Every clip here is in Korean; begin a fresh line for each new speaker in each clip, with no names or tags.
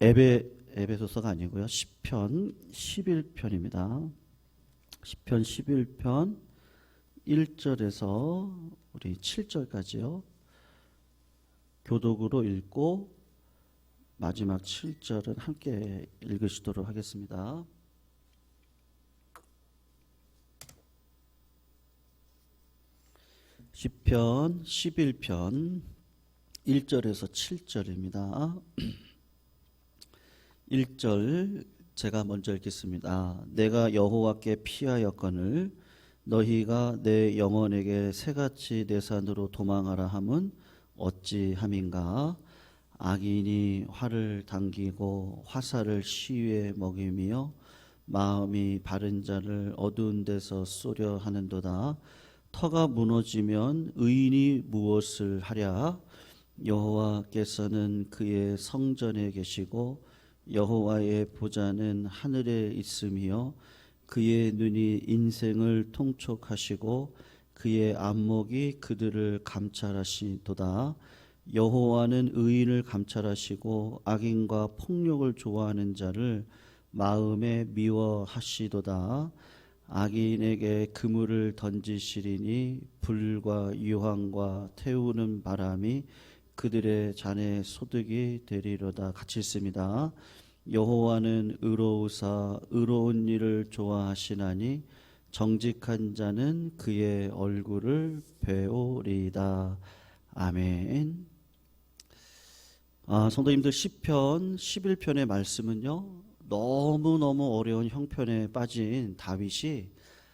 에베소서가 아니고요. 시편 11편입니다. 시편 11편 1절에서 우리 7절까지요. 교독으로 읽고 마지막 7절은 함께 읽으시도록 하겠습니다. 시편 11편 1절에서 7절입니다. 1절 제가 먼저 읽겠습니다. 내가 여호와께 피하였거늘 너희가 내 영혼에게 새같이 내 산으로 도망하라 함은 어찌함인가. 악인이 활을 당기고 화살을 시위에 먹이며 마음이 바른 자를 어두운 데서 쏘려 하는도다. 터가 무너지면 의인이 무엇을 하랴. 여호와께서는 그의 성전에 계시고 여호와의 보좌는 하늘에 있으며 그의 눈이 인생을 통촉하시고 그의 안목이 그들을 감찰하시도다. 여호와는 의인을 감찰하시고 악인과 폭력을 좋아하는 자를 마음에 미워하시도다. 악인에게 그물을 던지시리니 불과 유황과 태우는 바람이 그들의 잔에 소득이 되리로다. 같이 읽습니다. 여호와는 의로우사 의로운 일을 좋아하시나니 정직한 자는 그의 얼굴을 배우리이다. 아멘. 성도님들, 시편 11편의 말씀은요, 너무너무 어려운 형편에 빠진 다윗이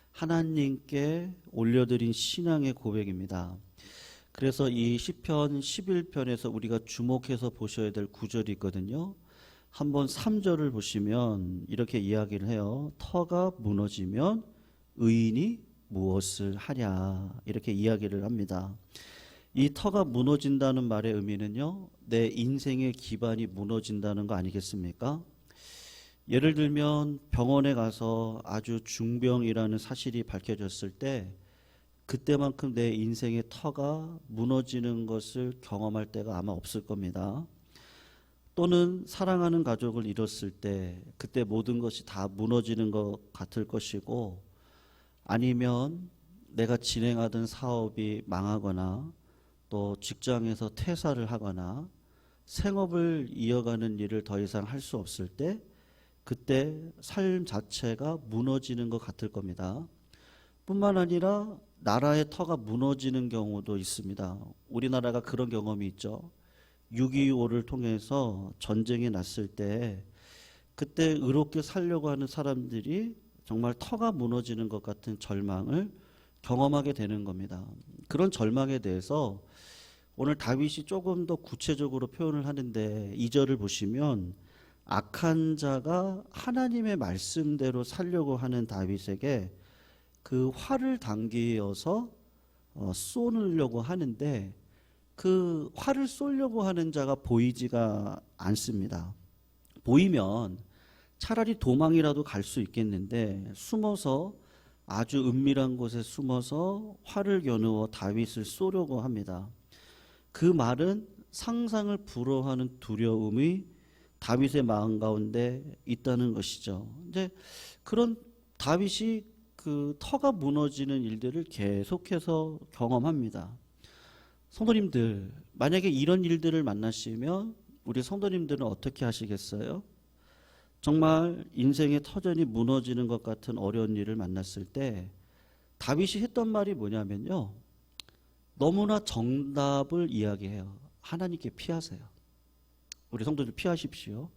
하나님께 올려드린 신앙의 고백입니다. 그래서 이 시편 11편에서 우리가 주목해서 보셔야 될 구절이 있거든요. 한번 3절을 보시면 이렇게 이야기를 해요. 터가 무너지면 의인이 무엇을 하랴, 이렇게 이야기를 합니다. 이 터가 무너진다는 말의 의미는요, 내 인생의 기반이 무너진다는 거 아니겠습니까? 예를 들면 병원에 가서 아주 중병이라는 사실이 밝혀졌을 때 그때만큼 내 인생의 터가 무너지는 것을 경험할 때가 아마 없을 겁니다. 또는 사랑하는 가족을 잃었을 때 그때 모든 것이 다 무너지는 것 같을 것이고, 아니면 내가 진행하던 사업이 망하거나 또 직장에서 퇴사를 하거나 생업을 이어가는 일을 더 이상 할 수 없을 때 그때 삶 자체가 무너지는 것 같을 겁니다. 뿐만 아니라 나라의 터가 무너지는 경우도 있습니다. 우리나라가 그런 경험이 있죠. 6.25를 통해서 전쟁이 났을 때 그때 의롭게 살려고 하는 사람들이 정말 터가 무너지는 것 같은 절망을 경험하게 되는 겁니다. 그런 절망에 대해서 오늘 다윗이 조금 더 구체적으로 표현을 하는데, 2절을 보시면 악한 자가 하나님의 말씀대로 살려고 하는 다윗에게 그 활을 당기어서 쏘려고 하는데, 그 활을 쏘려고 하는 자가 보이지가 않습니다. 보이면 차라리 도망이라도 갈 수 있겠는데 숨어서, 아주 은밀한 곳에 숨어서 활을 겨누어 다윗을 쏘려고 합니다. 그 말은 상상을 불허하는 두려움이 다윗의 마음 가운데 있다는 것이죠. 이제 그런 다윗이 그 터가 무너지는 일들을 계속해서 경험합니다. 성도님들, 만약에 이런 일들을 만나시면 우리 성도님들은 어떻게 하시겠어요? 정말 인생의 터전이 무너지는 것 같은 어려운 일을 만났을 때 다윗이 했던 말이 뭐냐면요, 너무나 정답을 이야기해요. 하나님께 피하세요. 우리 성도들 피하십시오.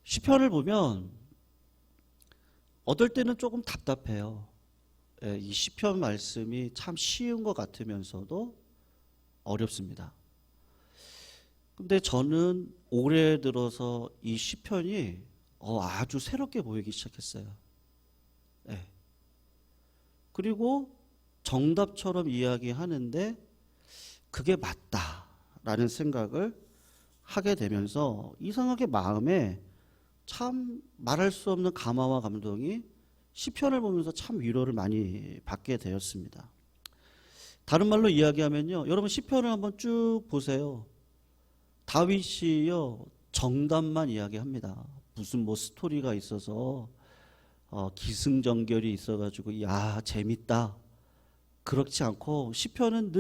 시편을 보면 어떨 때는 조금 답답해요. 이 시편 말씀이 참 쉬운 것 같으면서도 어렵습니다. 근데 저는 올해 들어서 이 시편이 아주 새롭게 보이기 시작했어요. 네. 그리고 정답처럼 이야기하는데 그게 맞다라는 생각을 하게 되면서 이상하게 마음에 참 말할 수 없는 감화와 감동이 시편을 보면서 참 위로를 많이 받게 되었습니다. 다른 말로 이야기하면요, 여러분 시편을 한번 쭉 보세요. 다윗이요, 정답만 이야기합니다. 무슨 뭐 스토리가 있어서 기승전결이 있어가지고 야 재밌다. 그렇지 않고 시편은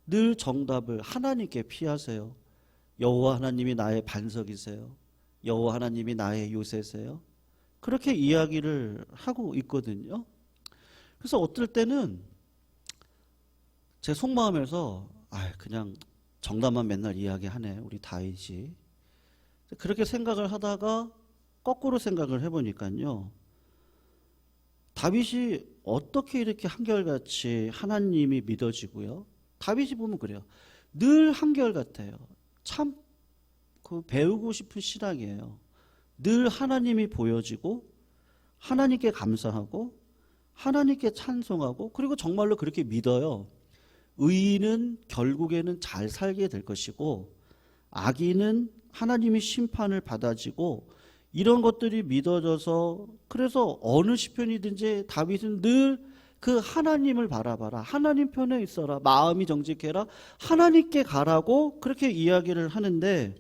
늘 정답을 하나님께 피하세요. 여호와 하나님이 나의 반석이세요. 여호와 하나님이 나의 요새세요. 그렇게 이야기를 하고 있거든요. 그래서 어떨 때는 제 속마음에서 그냥 정답만 맨날 이야기하네 우리 다윗이. 그렇게 생각을 하다가 거꾸로 생각을 해보니까요. 다윗이 어떻게 이렇게 한결같이 하나님이 믿어지고요. 다윗이 보면 그래요. 늘 한결같아요. 참 그 배우고 싶은 신앙이에요. 늘 하나님이 보여지고 하나님께 감사하고 하나님께 찬송하고 그리고 정말로 그렇게 믿어요. 의인은 결국에는 잘 살게 될 것이고 악인은 하나님이 심판을 받아지고 이런 것들이 믿어져서 그래서 어느 시편이든지 다윗은 늘 그 하나님을 바라봐라. 하나님 편에 있어라. 마음이 정직해라. 하나님께 가라고 그렇게 이야기를 하는데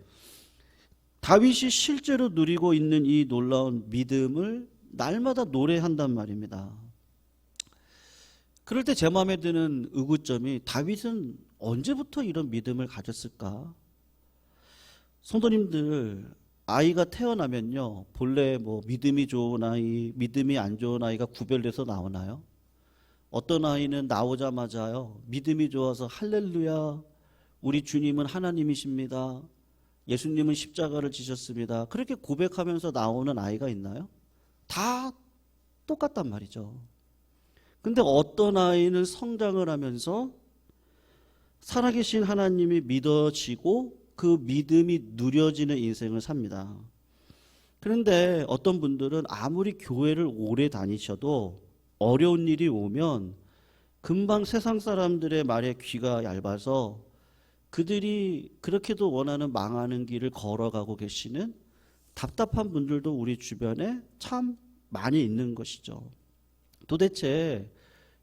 다윗이 실제로 누리고 있는 이 놀라운 믿음을 날마다 노래한단 말입니다. 그럴 때 제 마음에 드는 의구점이 다윗은 언제부터 이런 믿음을 가졌을까? 성도님들 아이가 태어나면요 본래 뭐 믿음이 좋은 아이, 믿음이 안 좋은 아이가 구별돼서 나오나요? 어떤 아이는 나오자마자요 믿음이 좋아서 할렐루야 우리 주님은 하나님이십니다. 예수님은 십자가를 지셨습니다. 그렇게 고백하면서 나오는 아이가 있나요? 다 똑같단 말이죠. 근데 어떤 아이는 성장을 하면서 살아계신 하나님이 믿어지고 그 믿음이 누려지는 인생을 삽니다. 그런데 어떤 분들은 아무리 교회를 오래 다니셔도 어려운 일이 오면 금방 세상 사람들의 말에 귀가 얇아서 그들이 그렇게도 원하는 망하는 길을 걸어가고 계시는 답답한 분들도 우리 주변에 참 많이 있는 것이죠. 도대체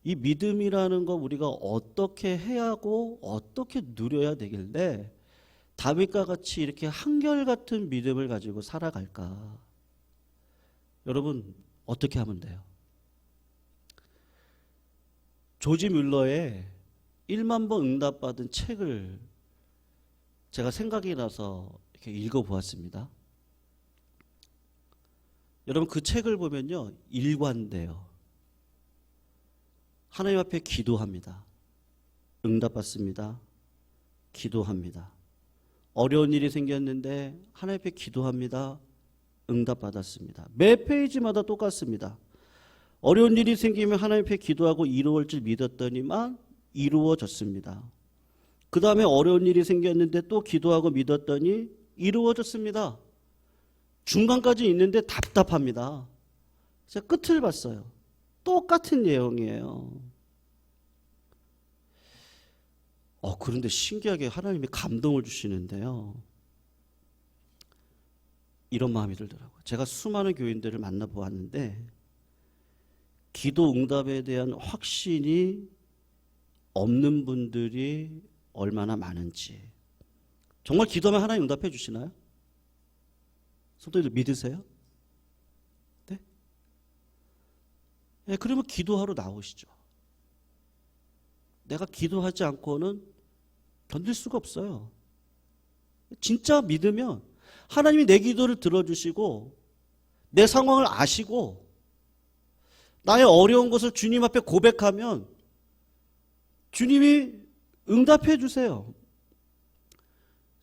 이 믿음이라는 거 우리가 어떻게 해야 하고 어떻게 누려야 되길래 다윗과 같이 이렇게 한결같은 믿음을 가지고 살아갈까? 여러분 어떻게 하면 돼요? 조지 뮬러의 1만 번 응답받은 책을 제가 생각이 나서 이렇게 읽어보았습니다. 여러분 그 책을 보면요 일관돼요. 하나님 앞에 기도합니다. 응답받습니다. 기도합니다. 어려운 일이 생겼는데 하나님 앞에 기도합니다. 응답받았습니다. 매 페이지마다 똑같습니다. 어려운 일이 생기면 하나님 앞에 기도하고 이루어질 줄 믿었더니만 이루어졌습니다. 그 다음에 어려운 일이 생겼는데 또 기도하고 믿었더니 이루어졌습니다. 중간까지 있는데 답답합니다. 제가 끝을 봤어요. 똑같은 내용이에요. 그런데 신기하게 하나님이 감동을 주시는데요. 이런 마음이 들더라고요. 제가 수많은 교인들을 만나보았는데 기도 응답에 대한 확신이 없는 분들이 얼마나 많은지. 정말 기도하면 하나님 응답해 주시나요? 성도님들 믿으세요? 네? 네, 그러면 기도하러 나오시죠. 내가 기도하지 않고는 견딜 수가 없어요. 진짜 믿으면 하나님이 내 기도를 들어주시고 내 상황을 아시고 나의 어려운 것을 주님 앞에 고백하면 주님이 응답해 주세요.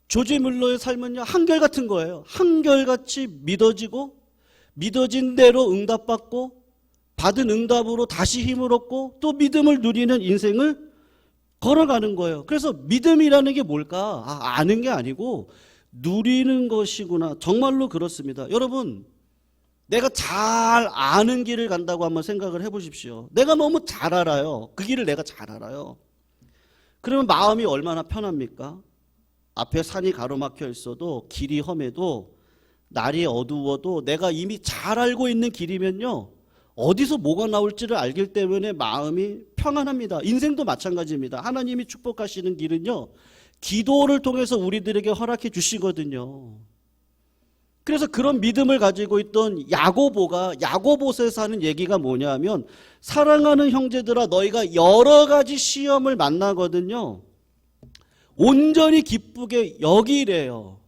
조지 뮬러의 삶은요 한결같은 거예요. 한결같이 믿어지고 믿어진 대로 응답받고 받은 응답으로 다시 힘을 얻고 또 믿음을 누리는 인생을 걸어가는 거예요. 그래서 믿음이라는 게 뭘까? 아는 게 아니고 누리는 것이구나. 정말로 그렇습니다. 여러분 내가 잘 아는 길을 간다고 한번 생각을 해보십시오. 내가 너무 잘 알아요. 그 길을 내가 잘 알아요. 그러면 마음이 얼마나 편합니까? 앞에 산이 가로막혀 있어도 길이 험해도 날이 어두워도 내가 이미 잘 알고 있는 길이면요 어디서 뭐가 나올지를 알기 때문에 마음이 평안합니다. 인생도 마찬가지입니다. 하나님이 축복하시는 길은요 기도를 통해서 우리들에게 허락해 주시거든요. 그래서 그런 믿음을 가지고 있던 야고보서에서 하는 얘기가 뭐냐면, 사랑하는 형제들아, 너희가 여러 가지 시험을 만나거든요. 온전히 기쁘게 여기래요.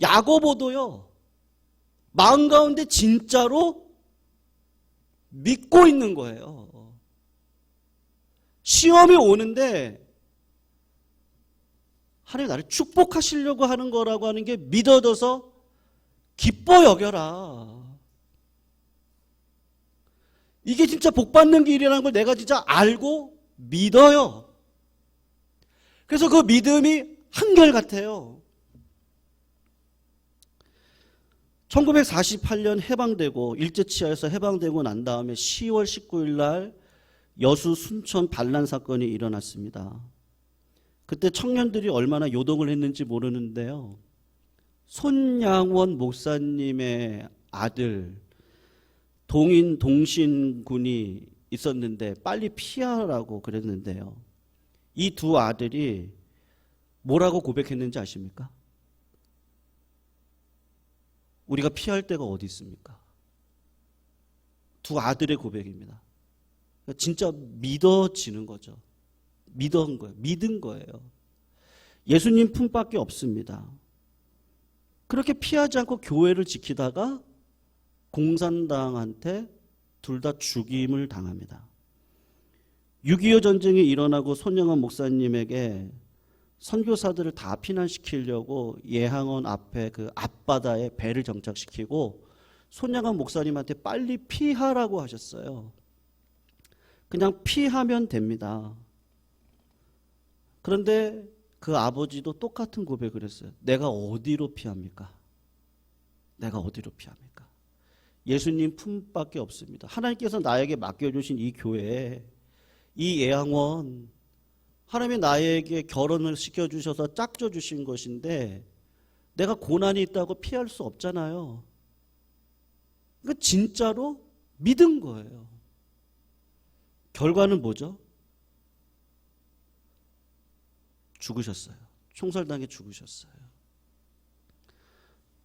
야고보도요, 마음 가운데 진짜로 믿고 있는 거예요. 시험이 오는데 하나님 나를 축복하시려고 하는 거라고 하는 게 믿어져서 기뻐 여겨라. 이게 진짜 복 받는 길이라는 걸 내가 진짜 알고 믿어요. 그래서 그 믿음이 한결같아요. 1948년 해방되고, 일제치하에서 해방되고 난 다음에 10월 19일 날 여수 순천 반란 사건이 일어났습니다. 그때 청년들이 얼마나 요동을 했는지 모르는데요, 손양원 목사님의 아들 동인 동신군이 있었는데 빨리 피하라고 그랬는데요, 이 두 아들이 뭐라고 고백했는지 아십니까? 우리가 피할 데가 어디 있습니까? 두 아들의 고백입니다. 진짜 믿어지는 거죠. 믿은 거예요. 예수님 품밖에 없습니다. 그렇게 피하지 않고 교회를 지키다가 공산당한테 둘 다 죽임을 당합니다. 6.25 전쟁이 일어나고 손영원 목사님에게 선교사들을 다 피난시키려고 예항원 앞에 그 앞바다에 배를 정착시키고 손영원 목사님한테 빨리 피하라고 하셨어요. 그냥 피하면 됩니다. 그런데 그 아버지도 똑같은 고백을 했어요. 내가 어디로 피합니까? 내가 어디로 피합니까? 예수님 품밖에 없습니다. 하나님께서 나에게 맡겨주신 이 교회, 이 예항원, 하나님이 나에게 결혼을 시켜주셔서 짝져 주신 것인데 내가 고난이 있다고 피할 수 없잖아요. 그러니까 진짜로 믿은 거예요. 결과는 뭐죠? 죽으셨어요. 총살당해 죽으셨어요.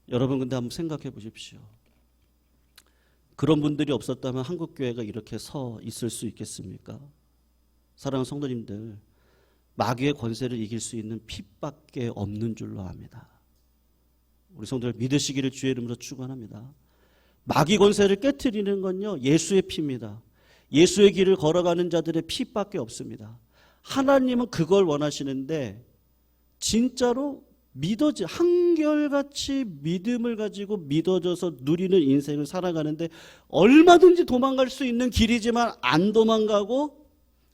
여러분, 근데 한번 생각해 보십시오. 그런 분들이 없었다면 한국교회가 이렇게 서 있을 수 있겠습니까? 사랑하는 성도님들, 마귀의 권세를 이길 수 있는 피밖에 없는 줄로 압니다. 우리 성도들 믿으시기를 주의 이름으로 축원합니다. 마귀 권세를 깨트리는 건요, 예수의 피입니다. 예수의 길을 걸어가는 자들의 피밖에 없습니다. 하나님은 그걸 원하시는데 진짜로 한결같이 믿음을 가지고 믿어져서 누리는 인생을 살아가는데, 얼마든지 도망갈 수 있는 길이지만 안 도망가고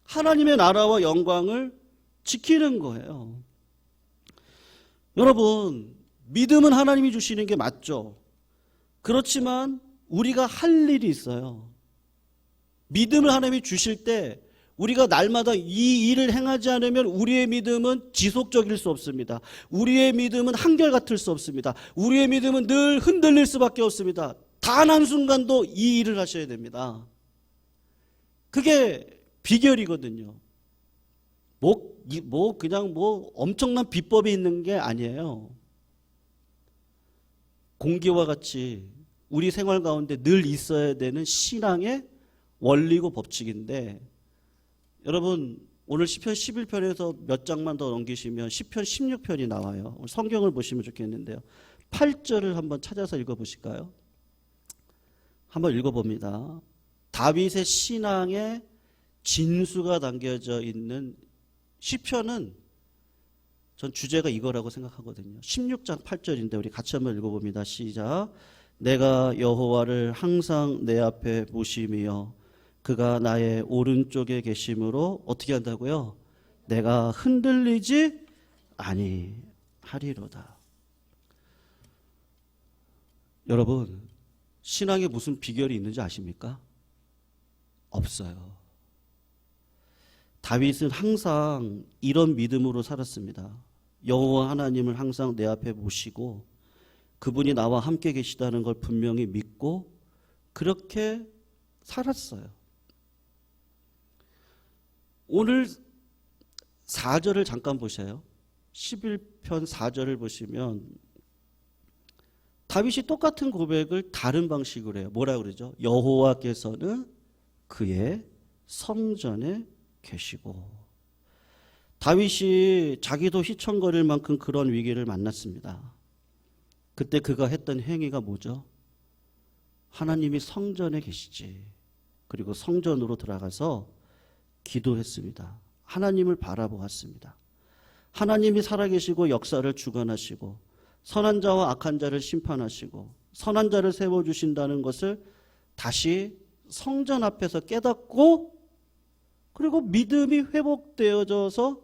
하나님의 나라와 영광을 지키는 거예요. 여러분, 믿음은 하나님이 주시는 게 맞죠. 그렇지만 우리가 할 일이 있어요. 믿음을 하나님이 주실 때 우리가 날마다 이 일을 행하지 않으면 우리의 믿음은 지속적일 수 없습니다. 우리의 믿음은 한결같을 수 없습니다. 우리의 믿음은 늘 흔들릴 수밖에 없습니다. 단 한순간도 이 일을 하셔야 됩니다. 그게 비결이거든요. 그냥 엄청난 비법이 있는 게 아니에요. 공기와 같이 우리 생활 가운데 늘 있어야 되는 신앙의 원리고 법칙인데, 여러분, 오늘 시편 11편에서 몇 장만 더 넘기시면 시편 16편이 나와요. 성경을 보시면 좋겠는데요. 8절을 한번 찾아서 읽어보실까요? 한번 읽어봅니다. 다윗의 신앙의 진수가 담겨져 있는 시편은 전 주제가 이거라고 생각하거든요. 16장 8절인데 우리 같이 한번 읽어봅니다. 시작. 내가 여호와를 항상 내 앞에 모심이여 그가 나의 오른쪽에 계심으로 어떻게 한다고요? 내가 흔들리지 아니하리로다. 여러분, 신앙에 무슨 비결이 있는지 아십니까? 없어요. 다윗은 항상 이런 믿음으로 살았습니다. 여호와 하나님을 항상 내 앞에 모시고 그분이 나와 함께 계시다는 걸 분명히 믿고 그렇게 살았어요. 오늘 4절을 잠깐 보세요. 11편 4절을 보시면 다윗이 똑같은 고백을 다른 방식으로 해요. 뭐라 그러죠? 여호와께서는 그의 성전에 계시고. 다윗이 자기도 휘청거릴 만큼 그런 위기를 만났습니다. 그때 그가 했던 행위가 뭐죠? 하나님이 성전에 계시지. 그리고 성전으로 들어가서 기도했습니다. 하나님을 바라보았습니다. 하나님이 살아계시고 역사를 주관하시고 선한 자와 악한 자를 심판하시고 선한 자를 세워주신다는 것을 다시 성전 앞에서 깨닫고, 그리고 믿음이 회복되어져서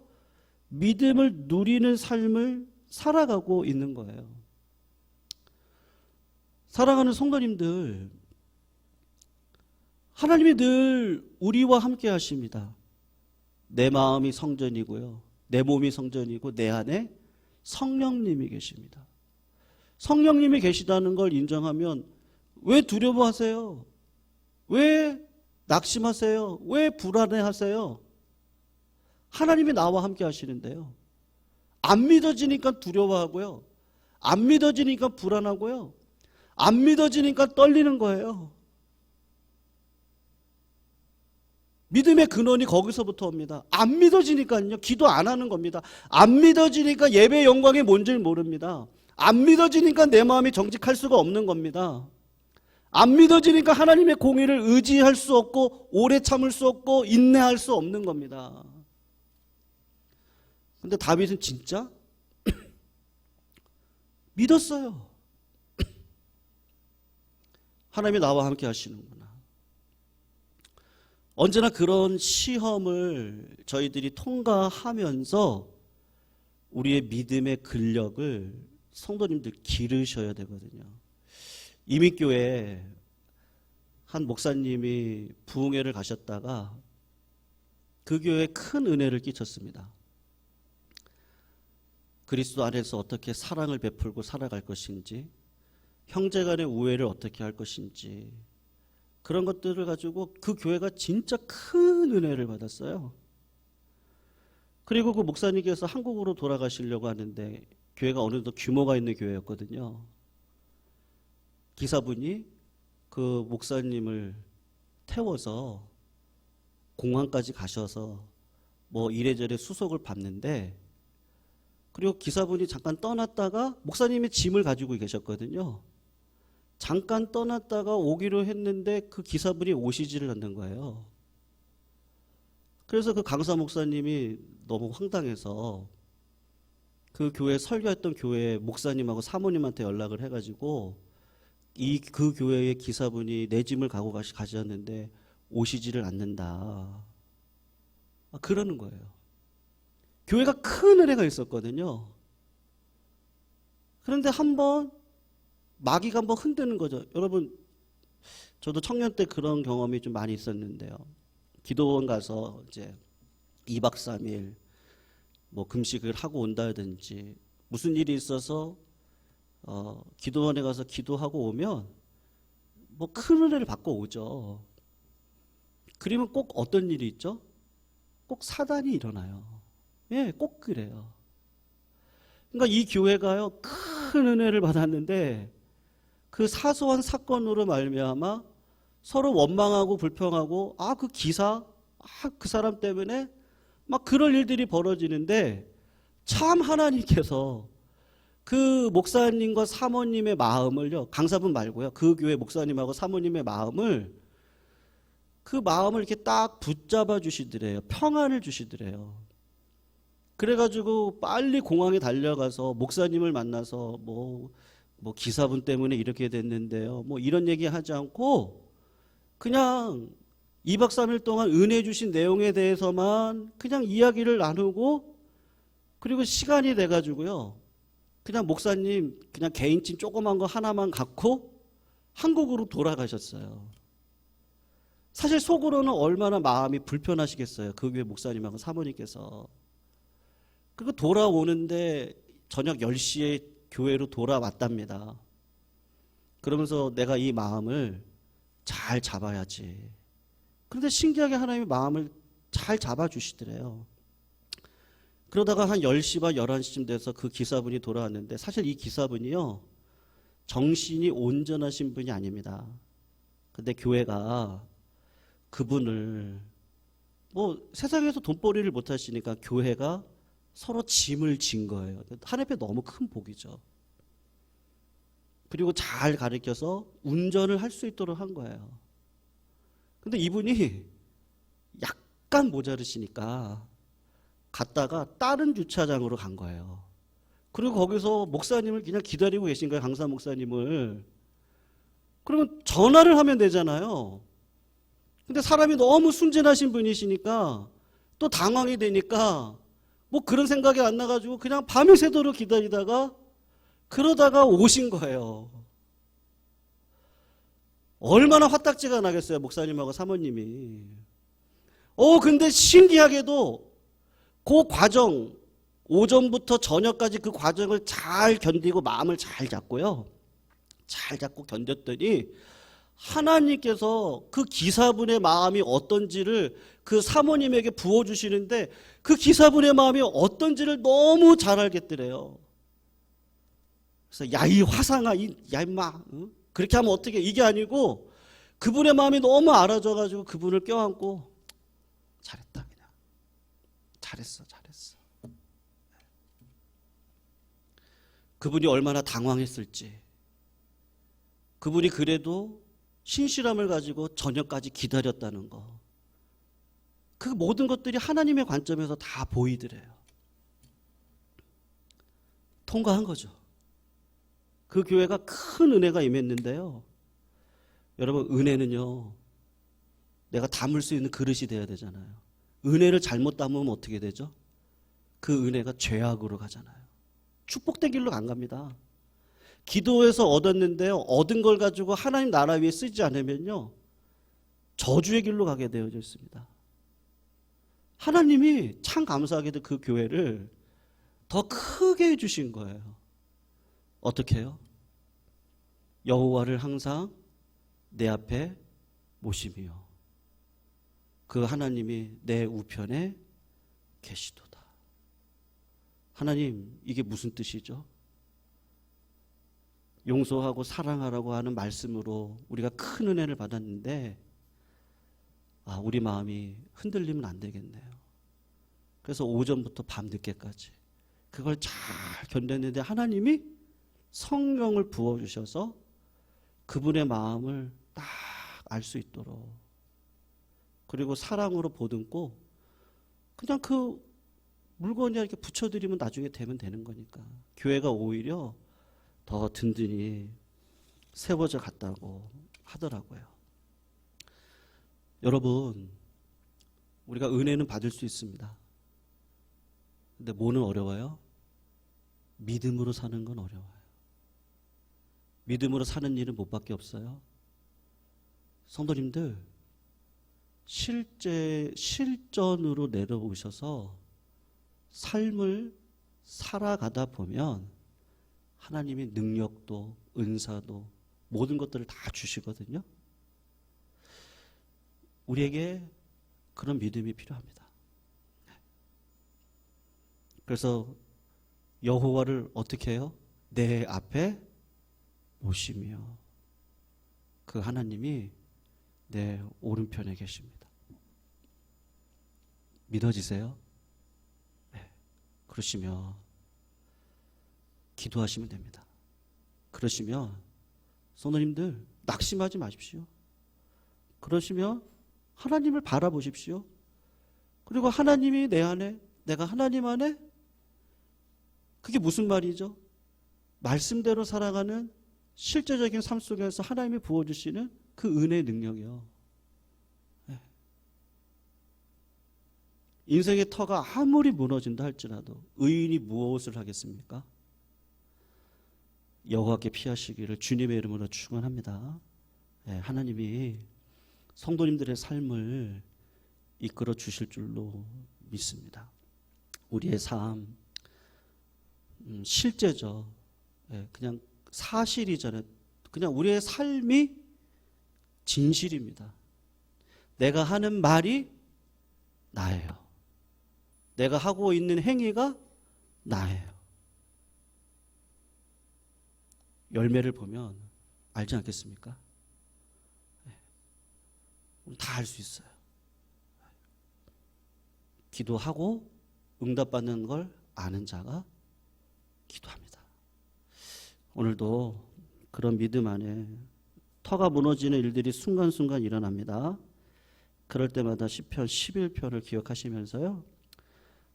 믿음을 누리는 삶을 살아가고 있는 거예요. 사랑하는 성도님들, 하나님이 늘 우리와 함께 하십니다. 내 마음이 성전이고요, 내 몸이 성전이고 내 안에 성령님이 계십니다. 성령님이 계시다는 걸 인정하면 왜 두려워하세요? 왜 낙심하세요? 왜 불안해하세요? 하나님이 나와 함께 하시는데요. 안 믿어지니까 두려워하고요, 안 믿어지니까 불안하고요, 안 믿어지니까 떨리는 거예요. 믿음의 근원이 거기서부터 옵니다. 안 믿어지니까요, 기도 안 하는 겁니다. 안 믿어지니까 예배 영광이 뭔지 모릅니다. 안 믿어지니까 내 마음이 정직할 수가 없는 겁니다. 안 믿어지니까 하나님의 공의를 의지할 수 없고 오래 참을 수 없고 인내할 수 없는 겁니다. 근데 다윗은 진짜 믿었어요. 하나님이 나와 함께 하시는구나. 언제나 그런 시험을 저희들이 통과하면서 우리의 믿음의 근력을 성도님들 기르셔야 되거든요. 이민교회 한 목사님이 부흥회를 가셨다가 그 교회에 큰 은혜를 끼쳤습니다. 그리스도 안에서 어떻게 사랑을 베풀고 살아갈 것인지, 형제간의 우애를 어떻게 할 것인지, 그런 것들을 가지고 그 교회가 진짜 큰 은혜를 받았어요. 그리고 그 목사님께서 한국으로 돌아가시려고 하는데 교회가 어느 정도 규모가 있는 교회였거든요. 기사분이 그 목사님을 태워서 공항까지 가셔서 뭐 이래저래 수속을 받는데, 그리고 기사분이 잠깐 떠났다가 목사님의 짐을 가지고 계셨거든요. 잠깐 떠났다가 오기로 했는데 그 기사분이 오시지를 않는 거예요. 그래서 그 강사 목사님이 너무 황당해서 그 교회 설교했던 교회 목사님하고 사모님한테 연락을 해가지고 그 교회의 기사분이 내 짐을 가고 가셨는데 오시지를 않는다. 그러는 거예요. 교회가 큰 은혜가 있었거든요. 그런데 한번 마귀가 한번 흔드는 거죠. 여러분, 저도 청년 때 그런 경험이 좀 많이 있었는데요. 기도원 가서 이제 2박 3일 뭐 금식을 하고 온다든지 무슨 일이 있어서 기도원에 가서 기도하고 오면 뭐 큰 은혜를 받고 오죠. 그러면 꼭 어떤 일이 있죠? 꼭 사단이 일어나요. 예, 꼭 그래요. 그러니까 이 교회가요, 큰 은혜를 받았는데 그 사소한 사건으로 말미암아 서로 원망하고 불평하고, 그 기사, 그 사람 때문에 막 그럴 일들이 벌어지는데, 참 하나님께서 그 목사님과 사모님의 마음을요, 강사분 말고요, 그 교회 목사님하고 사모님의 마음을, 그 마음을 이렇게 딱 붙잡아 주시더래요. 평안을 주시더래요. 그래가지고 빨리 공항에 달려가서 목사님을 만나서 뭐 기사분 때문에 이렇게 됐는데요, 뭐 이런 얘기 하지 않고 그냥 2박 3일 동안 은혜 주신 내용에 대해서만 그냥 이야기를 나누고, 그리고 시간이 돼가지고요, 그냥 목사님 그냥 개인짐 조그만 거 하나만 갖고 한국으로 돌아가셨어요. 사실 속으로는 얼마나 마음이 불편하시겠어요, 그 교회 목사님하고 사모님께서. 그리고 돌아오는데 저녁 10시에 교회로 돌아왔답니다. 그러면서 내가 이 마음을 잘 잡아야지. 그런데 신기하게 하나님이 마음을 잘 잡아주시더래요. 그러다가 한 10시 반 11시쯤 돼서 그 기사분이 돌아왔는데, 사실 이 기사분이요, 정신이 온전하신 분이 아닙니다. 근데 교회가 그분을 세상에서 돈벌이를 못 하시니까 교회가 서로 짐을 진 거예요. 하나님 앞에 너무 큰 복이죠. 그리고 잘 가르쳐서 운전을 할 수 있도록 한 거예요. 근데 이분이 약간 모자르시니까 갔다가 다른 주차장으로 간 거예요. 그리고 거기서 목사님을 그냥 기다리고 계신 거예요. 강사 목사님을. 그러면 전화를 하면 되잖아요. 근데 사람이 너무 순진하신 분이시니까 또 당황이 되니까 그런 생각이 안 나가지고 그냥 밤이 새도록 기다리다가 그러다가 오신 거예요. 얼마나 화딱지가 나겠어요, 목사님하고 사모님이. 근데 신기하게도 그 과정, 오전부터 저녁까지 그 과정을 잘 견디고 마음을 잘 잡고요. 잘 잡고 견뎠더니 하나님께서 그 기사분의 마음이 어떤지를 그 사모님에게 부어주시는데 그 기사분의 마음이 어떤지를 너무 잘 알겠더래요. 그래서 야, 이 화상아, 야, 임마. 응? 그렇게 하면 어떻게, 이게 아니고 그분의 마음이 너무 알아져가지고 그분을 껴안고 잘했다, 그냥. 잘했어. 그분이 얼마나 당황했을지. 그분이 그래도 신실함을 가지고 저녁까지 기다렸다는 거. 그 모든 것들이 하나님의 관점에서 다 보이더래요. 통과한 거죠. 그 교회가 큰 은혜가 임했는데요. 여러분, 은혜는요, 내가 담을 수 있는 그릇이 돼야 되잖아요. 은혜를 잘못 담으면 어떻게 되죠? 그 은혜가 죄악으로 가잖아요. 축복된 길로 안 갑니다. 기도해서 얻었는데요, 얻은 걸 가지고 하나님 나라 위에 쓰지 않으면요, 저주의 길로 가게 되어져 있습니다. 하나님이 참 감사하게도 그 교회를 더 크게 해주신 거예요. 어떻게 해요? 여호와를 항상 내 앞에 모심이요, 그 하나님이 내 우편에 계시도다. 하나님, 이게 무슨 뜻이죠? 용서하고 사랑하라고 하는 말씀으로 우리가 큰 은혜를 받았는데 우리 마음이 흔들리면 안 되겠네요. 그래서 오전부터 밤늦게까지 그걸 잘 견뎠는데 하나님이 성령을 부어주셔서 그분의 마음을 딱 알 수 있도록, 그리고 사랑으로 보듬고 그냥 그 물건이 이렇게 붙여드리면 나중에 되면 되는 거니까 교회가 오히려 더 든든히 세워져 갔다고 하더라고요. 여러분, 우리가 은혜는 받을 수 있습니다. 근데 뭐는 어려워요? 믿음으로 사는 건 어려워요. 믿음으로 사는 일은 못 밖에 없어요. 성도님들, 실전으로 내려오셔서 삶을 살아가다 보면 하나님이 능력도 은사도 모든 것들을 다 주시거든요. 우리에게 그런 믿음이 필요합니다. 그래서 여호와를 어떻게 해요? 내 앞에 모시며 그 하나님이 내 오른편에 계십니다. 믿어지세요? 네. 그러시면 기도하시면 됩니다. 그러시면 성도님들 낙심하지 마십시오. 그러시면 하나님을 바라보십시오. 그리고 하나님이 내 안에, 내가 하나님 안에, 그게 무슨 말이죠? 말씀대로 살아가는 실제적인 삶 속에서 하나님이 부어주시는 그 은혜의 능력이요. 네. 인생의 터가 아무리 무너진다 할지라도 의인이 무엇을 하겠습니까? 여호와께 피하시기를 주님의 이름으로 축원합니다. 네, 하나님이 성도님들의 삶을 이끌어 주실 줄로 믿습니다. 우리의 삶, 실제죠. 네, 그냥 사실이잖아요. 그냥 우리의 삶이 진실입니다. 내가 하는 말이 나예요. 내가 하고 있는 행위가 나예요. 열매를 보면 알지 않겠습니까? 다 알 수 있어요. 기도하고 응답받는 걸 아는 자가 기도합니다. 오늘도 그런 믿음 안에 터가 무너지는 일들이 순간순간 일어납니다. 그럴 때마다 시편 11편을 기억하시면서요.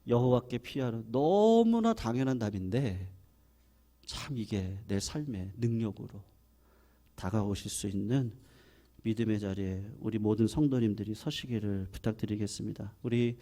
여호와께 피하는 너무나 당연한 답인데 참 이게 내 삶의 능력으로 다가오실 수 있는 믿음의 자리에 우리 모든 성도님들이 서시기를 부탁드리겠습니다. 우리